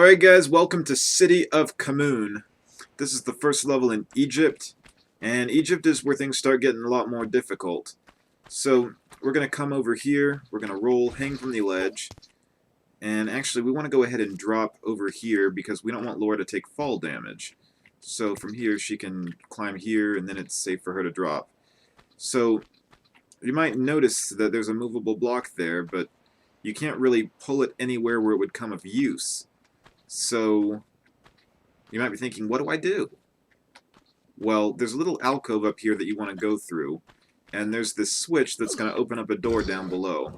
Alright guys, welcome to City of Khamoon. This is the first level in Egypt, and Egypt is where things start getting a lot more difficult. So, we're going to come over here, we're going to roll, hang from the ledge, and actually we want to go ahead and drop over here because we don't want Laura to take fall damage. So from here she can climb here, and then it's safe for her to drop. So, you might notice that there's a movable block there, but you can't really pull it anywhere where it would come of use. So, you might be thinking, what do I do? Well, there's a little alcove up here that you want to go through, and there's this switch that's going to open up a door down below.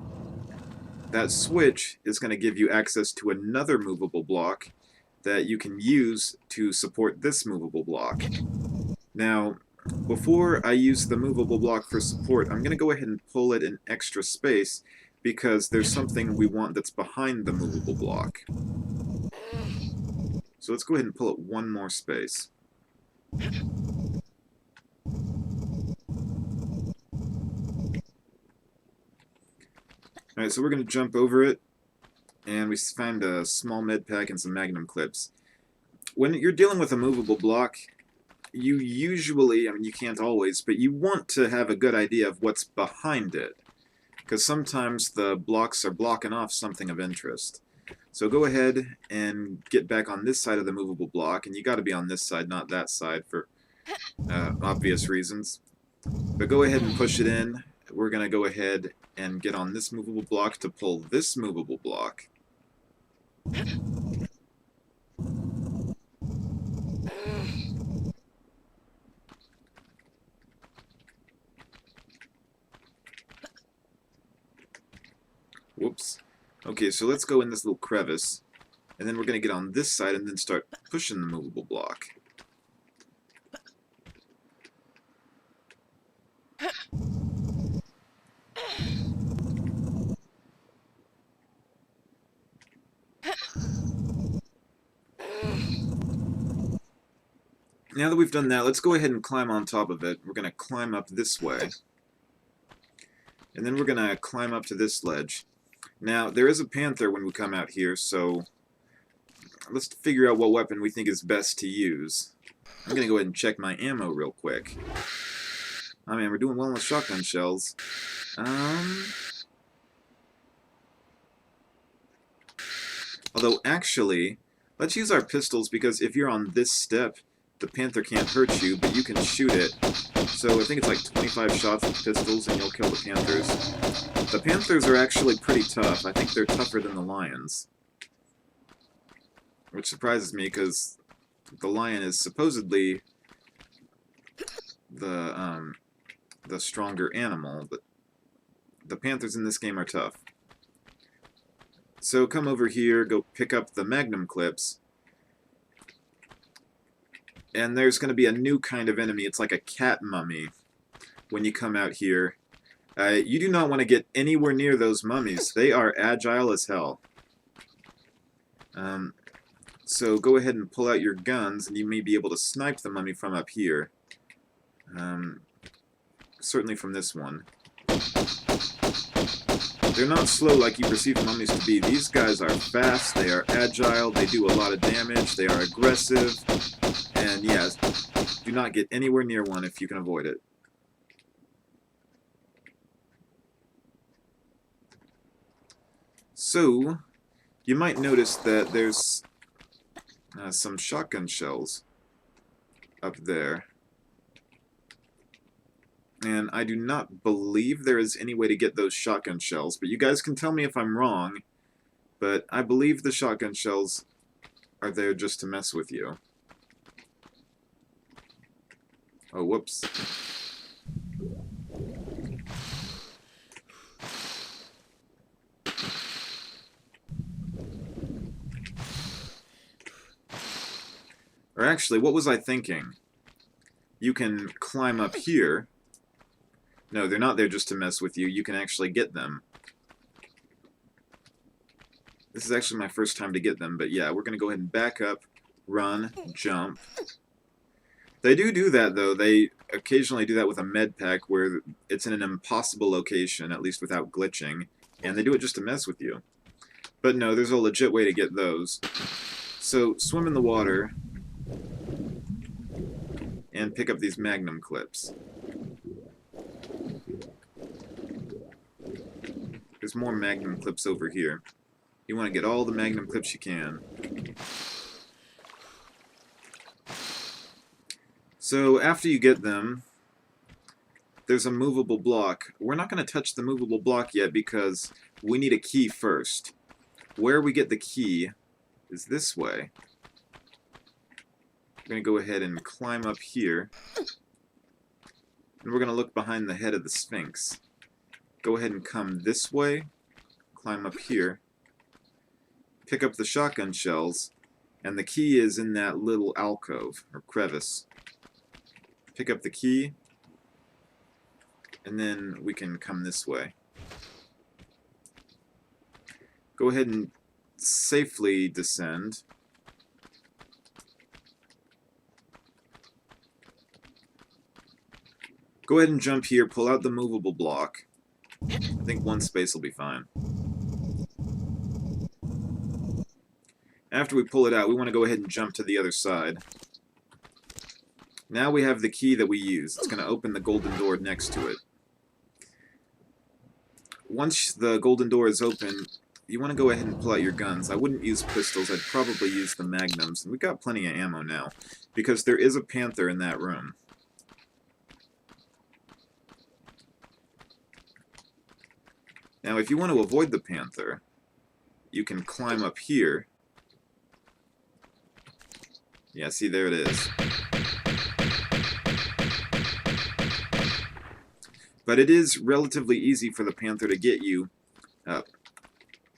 That switch is going to give you access to another movable block that you can use to support this movable block. Now, before I use the movable block for support, I'm going to go ahead and pull it in extra space because there's something we want that's behind the movable block. So let's go ahead and pull it one more space. Alright, so we're going to jump over it, and we find a small med pack and some Magnum clips. When you're dealing with a movable block, you usually, I mean you can't always, but you want to have a good idea of what's behind it. Because sometimes the blocks are blocking off something of interest. So go ahead and get back on this side of the movable block, and you got to be on this side, not that side, for obvious reasons. But go ahead and push it in. We're going to go ahead and get on this movable block to pull this movable block. Whoops. Okay, so let's go in this little crevice, and then we're going to get on this side and then start pushing the movable block. Now that we've done that, let's go ahead and climb on top of it. We're going to climb up this way, and then we're going to climb up to this ledge. Now, there is a Panther when we come out here, so let's figure out what weapon we think is best to use. I'm going to go ahead and check my ammo real quick. Oh man, we're doing well with shotgun shells. Although, actually, let's use our pistols, because if you're on this step, the Panther can't hurt you, but you can shoot it. So I think it's like 25 shots with pistols and you'll kill the Panthers. The Panthers are actually pretty tough. I think they're tougher than the lions. Which surprises me, because the lion is supposedly the stronger animal, but the Panthers in this game are tough. So come over here, go pick up the Magnum clips, and there's going to be a new kind of enemy. It's like a cat mummy when you come out here. You do not want to get anywhere near those mummies. They are agile as hell. So go ahead and pull out your guns, and you may be able to snipe the mummy from up here. Certainly from this one. They're not slow like you perceive mummies to be. These guys are fast, they are agile, they do a lot of damage, they are aggressive, and yes, do not get anywhere near one if you can avoid it. So, you might notice that there's some shotgun shells up there. And I do not believe there is any way to get those shotgun shells, but you guys can tell me if I'm wrong, but I believe the shotgun shells are there just to mess with you. Oh, whoops. Or actually, what was I thinking? You can climb up here. No, they're not there just to mess with you. You can actually get them. This is actually my first time to get them, but yeah, we're going to go ahead and back up, run, jump. They do that, though. They occasionally do that with a med pack where it's in an impossible location, at least without glitching, and they do it just to mess with you. But no, there's a legit way to get those. So swim in the water and pick up these Magnum clips. There's more Magnum clips over here. You want to get all the Magnum clips you can. So after you get them, there's a movable block. We're not going to touch the movable block yet because we need a key first. Where we get the key is this way. We're going to go ahead and climb up here. And we're going to look behind the head of the Sphinx. Go ahead and come this way. Climb up here. Pick up the shotgun shells. And the key is in that little alcove, or crevice. Pick up the key. And then we can come this way. Go ahead and safely descend. Go ahead and jump here, pull out the movable block. I think one space will be fine. After we pull it out, we want to go ahead and jump to the other side. Now we have the key that we use. It's going to open the golden door next to it. Once the golden door is open, you want to go ahead and pull out your guns. I wouldn't use pistols. I'd probably use the Magnums. And we've got plenty of ammo now, because there is a Panther in that room. Now, if you want to avoid the Panther, you can climb up here. Yeah, see, there it is. But it is relatively easy for the Panther to get you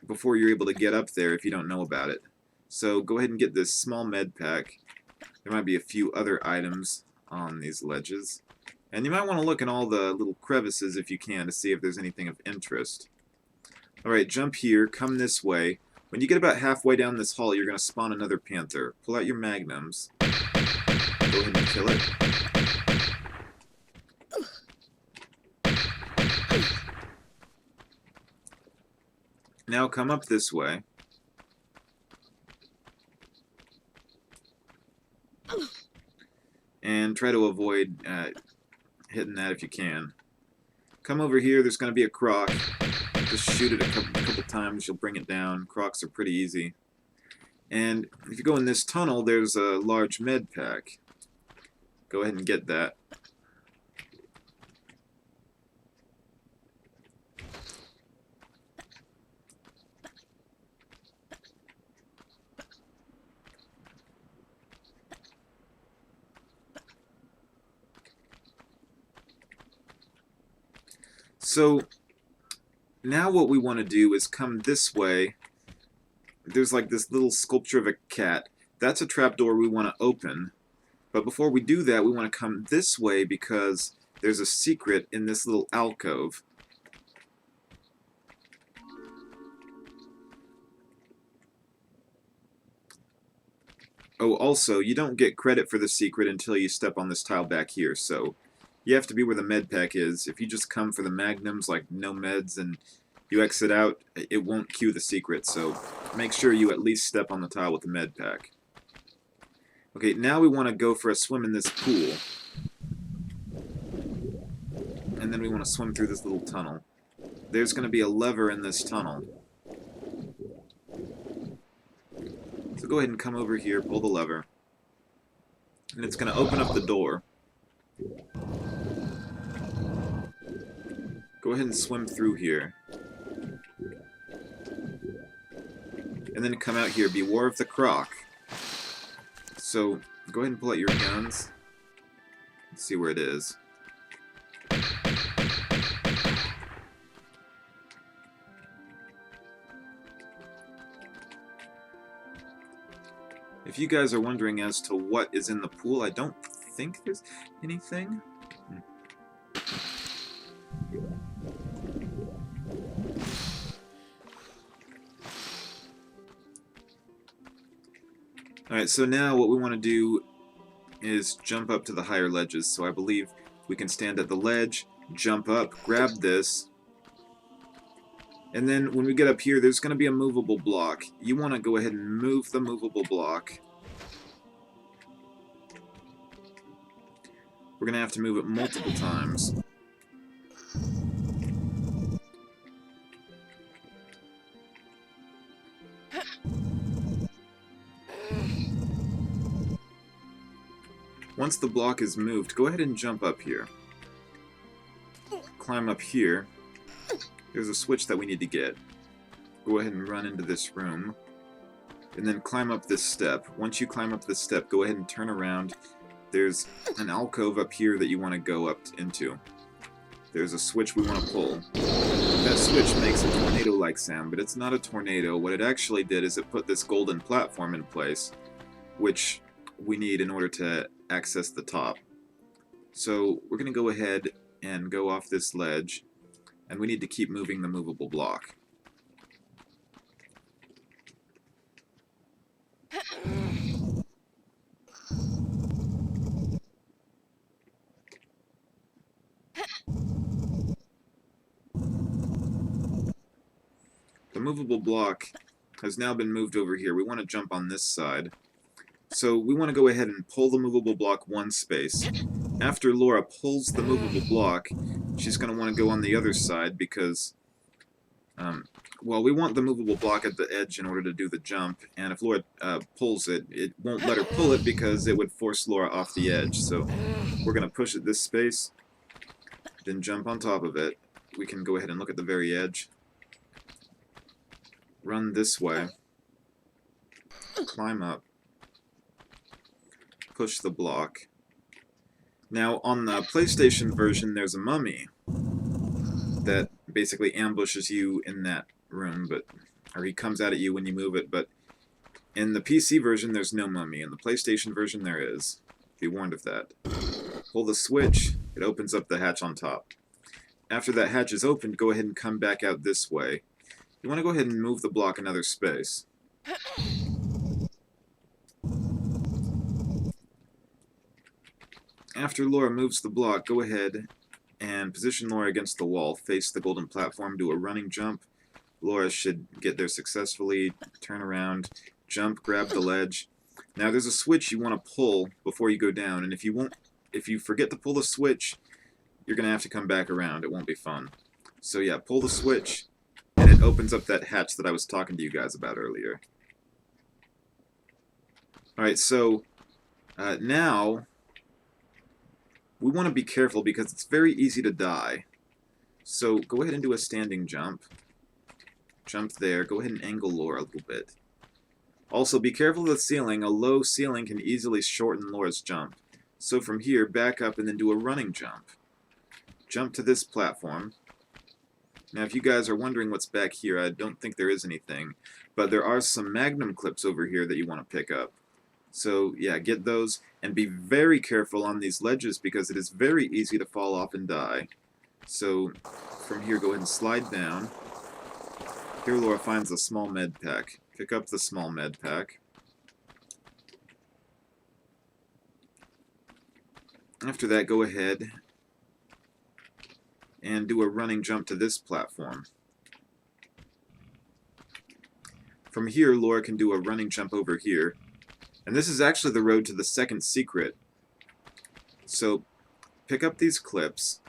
before you're able to get up there if you don't know about it. So go ahead and get this small med pack. There might be a few other items on these ledges. And you might want to look in all the little crevices if you can to see if there's anything of interest. Alright, jump here, come this way. When you get about halfway down this hall, you're going to spawn another Panther. Pull out your Magnums. Go ahead and kill it. Now come up this way. And try to avoid hitting that if you can. Come over here, there's going to be a croc. Just shoot it a couple times, you'll bring it down. Crocs are pretty easy. And if you go in this tunnel, there's a large med pack. Go ahead and get that. So now what we want to do is come this way. There's like this little sculpture of a cat. That's a trapdoor we want to open. But before we do that, we want to come this way because there's a secret in this little alcove. Oh, also, you don't get credit for the secret until you step on this tile back here, so you have to be where the med pack is. If you just come for the Magnums, like no meds, and you exit out, it won't cue the secret, so make sure you at least step on the tile with the med pack. Okay, now we want to go for a swim in this pool. And then we want to swim through this little tunnel. There's going to be a lever in this tunnel. So go ahead and come over here, pull the lever. And it's going to open up the door. Go ahead and swim through here. And then come out here. Beware of the croc. So, go ahead and pull out your guns. Let's see where it is. If you guys are wondering as to what is in the pool, I don't think there's anything. Alright, so now what we want to do is jump up to the higher ledges. So I believe we can stand at the ledge, jump up, grab this, And then when we get up here, there's going to be a movable block. You want to go ahead and move the movable block. We're going to have to move it multiple times. Once the block is moved, go ahead and jump up here. Climb up here. There's a switch that we need to get. Go ahead and run into this room. And then climb up this step. Once you climb up this step, go ahead and turn around. There's an alcove up here that you want to go up into. There's a switch we want to pull. That switch makes a tornado-like sound, but it's not a tornado. What it actually did is it put this golden platform in place, which we need in order to access the top. So we're going to go ahead and go off this ledge, and we need to keep moving the movable block. The movable block has now been moved over here. We want to jump on this side. So we want to go ahead and pull the movable block one space. After Laura pulls the movable block, she's going to want to go on the other side because, well, we want the movable block at the edge in order to do the jump, and if Laura pulls it, it won't let her pull it because it would force Laura off the edge. So we're going to push it this space, then jump on top of it. We can go ahead and look at the very edge. Run this way. Climb up. Push the block. Now, on the PlayStation version, there's a mummy that basically ambushes you in that room, or he comes out at you when you move it, but in the PC version, there's no mummy. In the PlayStation version, there is. Be warned of that. Pull the switch, it opens up the hatch on top. After that hatch is opened, go ahead and come back out this way. You want to go ahead and move the block another space. After Laura moves the block, go ahead and position Laura against the wall. Face the golden platform, do a running jump. Laura should get there successfully. Turn around, jump, grab the ledge. Now there's a switch you want to pull before you go down, and if you forget to pull the switch, you're going to have to come back around. It won't be fun. So yeah, pull the switch, and it opens up that hatch that I was talking to you guys about earlier. Alright, so now we want to be careful because it's very easy to die. So go ahead and do a standing jump. Jump there. Go ahead and angle Laura a little bit. Also, be careful of the ceiling. A low ceiling can easily shorten Laura's jump. So from here, back up and then do a running jump. Jump to this platform. Now, if you guys are wondering what's back here, I don't think there is anything. But there are some Magnum clips over here that you want to pick up. So, yeah, get those. And be very careful on these ledges because it is very easy to fall off and die. So, from here, go ahead and slide down. Here, Laura finds a small med pack. Pick up the small med pack. After that, go ahead and do a running jump to this platform. From here, Laura can do a running jump over here. And this is actually the road to the second secret. So, pick up these clips,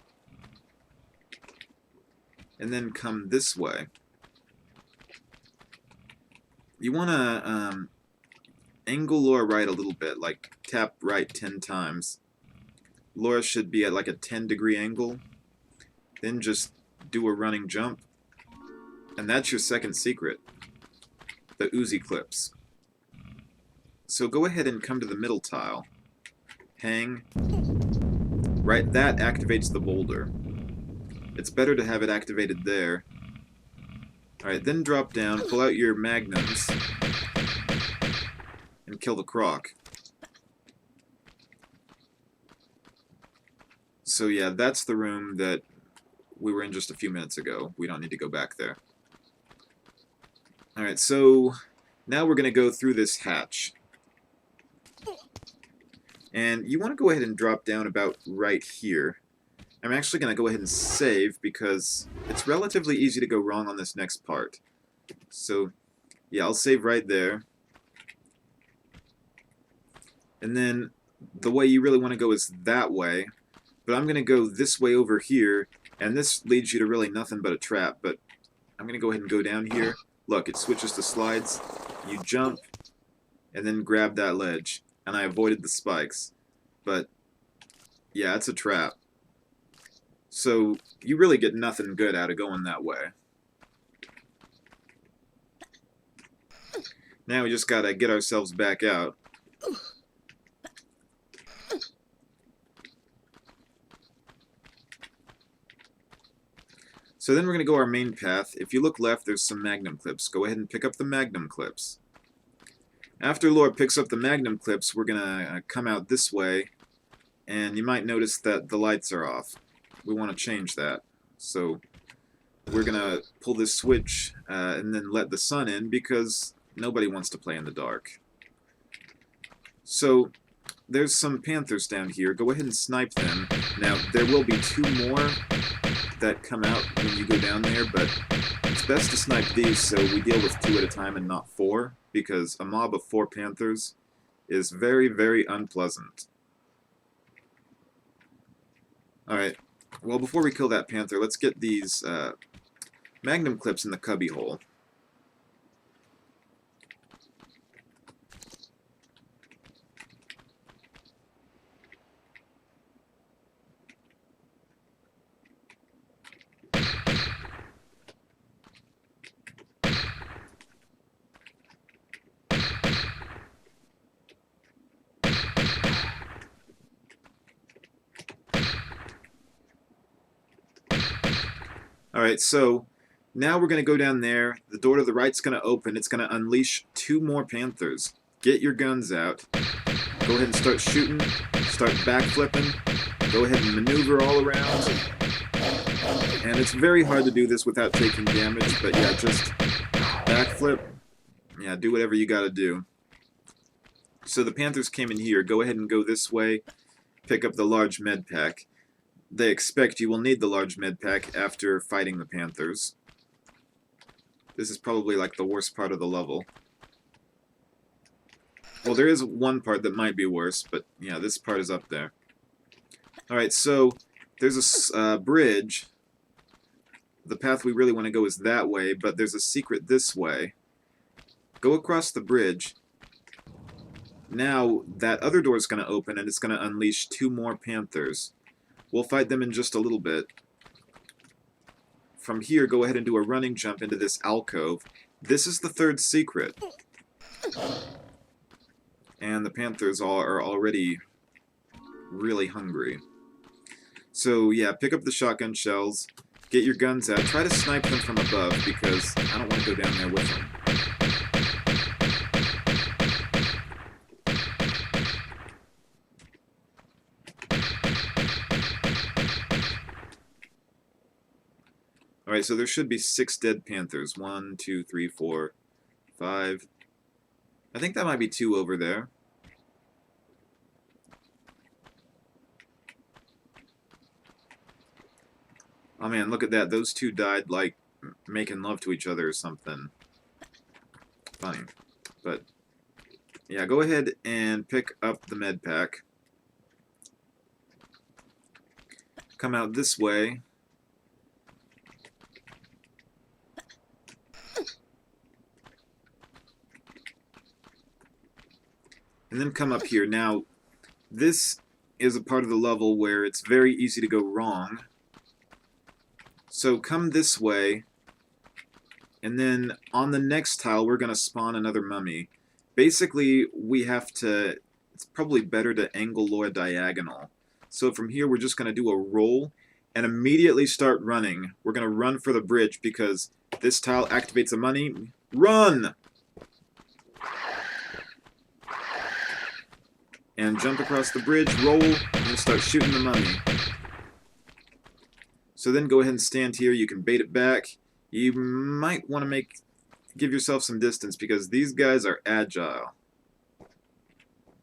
and then come this way. You want to angle Laura right a little bit, like tap right 10 times. Laura should be at like a 10-degree angle. Then just do a running jump. And that's your second secret. The Uzi clips. So go ahead and come to the middle tile. Hang. Right, that activates the boulder. It's better to have it activated there. Alright, then drop down, pull out your magnums, and kill the croc. So yeah, that's the room that we were in just a few minutes ago. We don't need to go back there. Alright, so now we're going to go through this hatch. And you want to go ahead and drop down about right here. I'm actually going to go ahead and save because it's relatively easy to go wrong on this next part. So, yeah, I'll save right there. And then the way you really want to go is that way. But I'm going to go this way over here, and this leads you to really nothing but a trap. But I'm going to go ahead and go down here. Look, it switches to slides. You jump, and then grab that ledge. And I avoided the spikes. But, yeah, it's a trap. So, you really get nothing good out of going that way. Now we just gotta get ourselves back out. So then we're going to go our main path. If you look left, there's some Magnum clips. Go ahead and pick up the Magnum clips. After Laura picks up the Magnum clips, we're going to come out this way, and you might notice that the lights are off. We want to change that. So we're going to pull this switch and then let the sun in because nobody wants to play in the dark. So there's some Panthers down here. Go ahead and snipe them. Now, there will be 2 more that come out when you go down there, but it's best to snipe these so we deal with 2 at a time and not 4, because a mob of 4 Panthers is very, very unpleasant. Alright, well, before we kill that Panther, let's get these Magnum clips in the cubby hole. Alright, so now we're going to go down there. The door to the right's going to open. It's going to unleash 2 more Panthers. Get your guns out. Go ahead and start shooting. Start backflipping. Go ahead and maneuver all around. And it's very hard to do this without taking damage, but yeah, just backflip. Yeah, do whatever you got to do. So the Panthers came in here. Go ahead and go this way. Pick up the large med pack. They expect you will need the large med pack after fighting the Panthers. This is probably like the worst part of the level. Well, there is one part that might be worse, but yeah, this part is up there. Alright, so there's a bridge. The path we really want to go is that way, but there's a secret this way. Go across the bridge. Now, that other door is going to open, and it's going to unleash 2 more Panthers. We'll fight them in just a little bit. From here, go ahead and do a running jump into this alcove. This is the 3rd secret. And the Panthers are already really hungry. So, yeah, pick up the shotgun shells. Get your guns out. Try to snipe them from above, because I don't want to go down there with them. Alright, so there should be 6 dead Panthers. 1, 2, 3, 4, 5. I think that might be 2 over there. Oh man, look at that. Those 2 died like making love to each other or something. Funny. But, yeah, go ahead and pick up the med pack. Come out this way. And then come up here. Now, this is a part of the level where it's very easy to go wrong. So come this way, and then on the next tile we're going to spawn another mummy. Basically, we have to... It's probably better to angle Laura diagonal. So from here we're just going to do a roll and immediately start running. We're going to run for the bridge because this tile activates a mummy. Run! And jump across the bridge, roll, and start shooting the mummy. So then go ahead and stand here. You can bait it back. You might want to give yourself some distance because these guys are agile.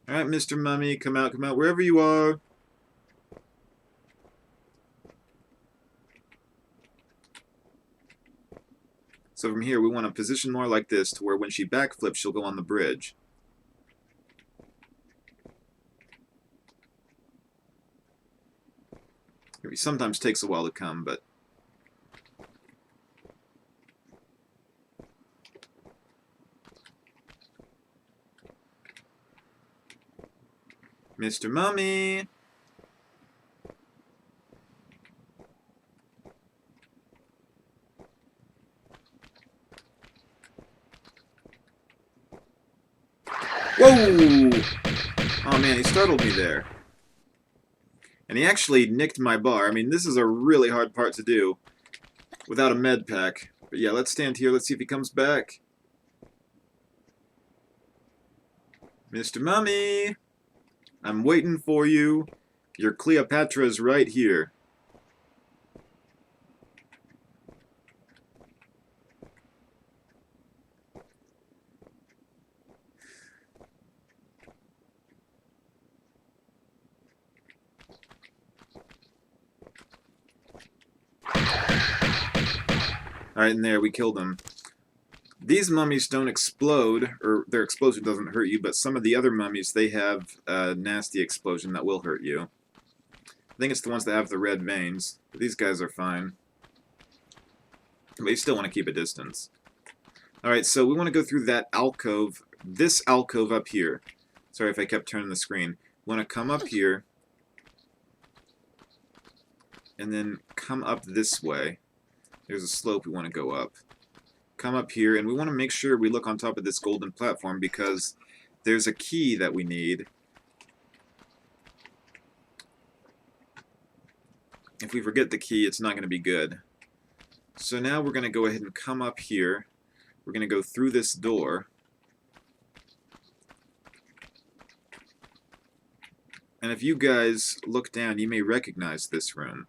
Alright, Mr. Mummy, come out, wherever you are. So from here, we want to position more like this to where when she backflips, she'll go on the bridge. It sometimes takes a while to come, but... Mr. Mummy! Whoa! Oh man, he startled me there. And he actually nicked my bar. I mean, this is a really hard part to do without a med pack. But yeah, let's stand here. Let's see if he comes back. Mr. Mummy! I'm waiting for you. Your Cleopatra's right here. Alright, and there, we killed them. These mummies don't explode, or their explosion doesn't hurt you, but some of the other mummies, they have a nasty explosion that will hurt you. I think it's the ones that have the red veins. But these guys are fine. But you still want to keep a distance. Alright, so we want to go through that alcove, this alcove up here. Sorry if I kept turning the screen. We want to come up here, and then come up this way. There's a slope we want to go up. Come up here, and we want to make sure we look on top of this golden platform because there's a key that we need. If we forget the key, it's not going to be good. So now we're going to go ahead and come up here. We're going to go through this door. And if you guys look down, you may recognize this room.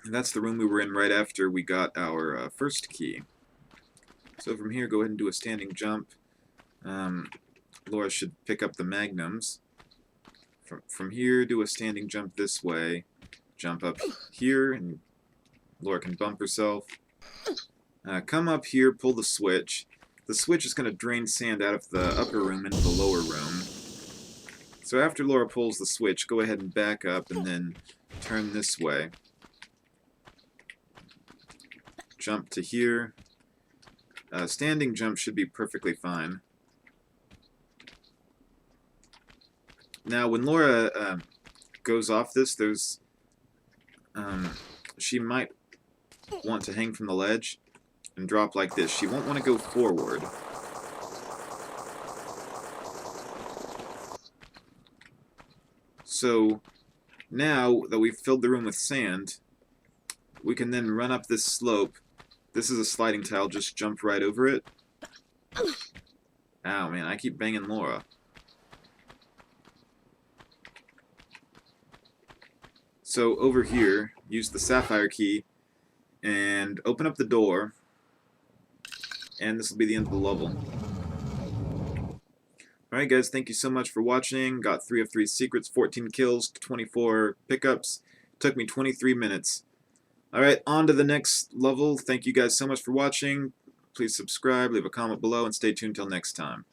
And that's the room we were in right after we got our first key. So from here, go ahead and do a standing jump. Laura should pick up the Magnums. From here, do a standing jump this way. Jump up here, and Laura can bump herself. Come up here, pull the switch. The switch is going to drain sand out of the upper room into the lower room. So after Laura pulls the switch, go ahead and back up and then turn this way. Jump to here. Standing jump should be perfectly fine. Now, when Laura goes off this, there's she might want to hang from the ledge and drop like this. She won't want to go forward. So now that we've filled the room with sand, we can then run up this slope. This is a sliding tile, just jump right over it. Ow, man, I keep banging Laura. So over here, use the Sapphire Key and open up the door, and this will be the end of the level. Alright guys, thank you so much for watching. Got 3 of 3 secrets, 14 kills, 24 pickups. Took me 23 minutes. Alright, on to the next level. Thank you guys so much for watching. Please subscribe, leave a comment below, and stay tuned till next time.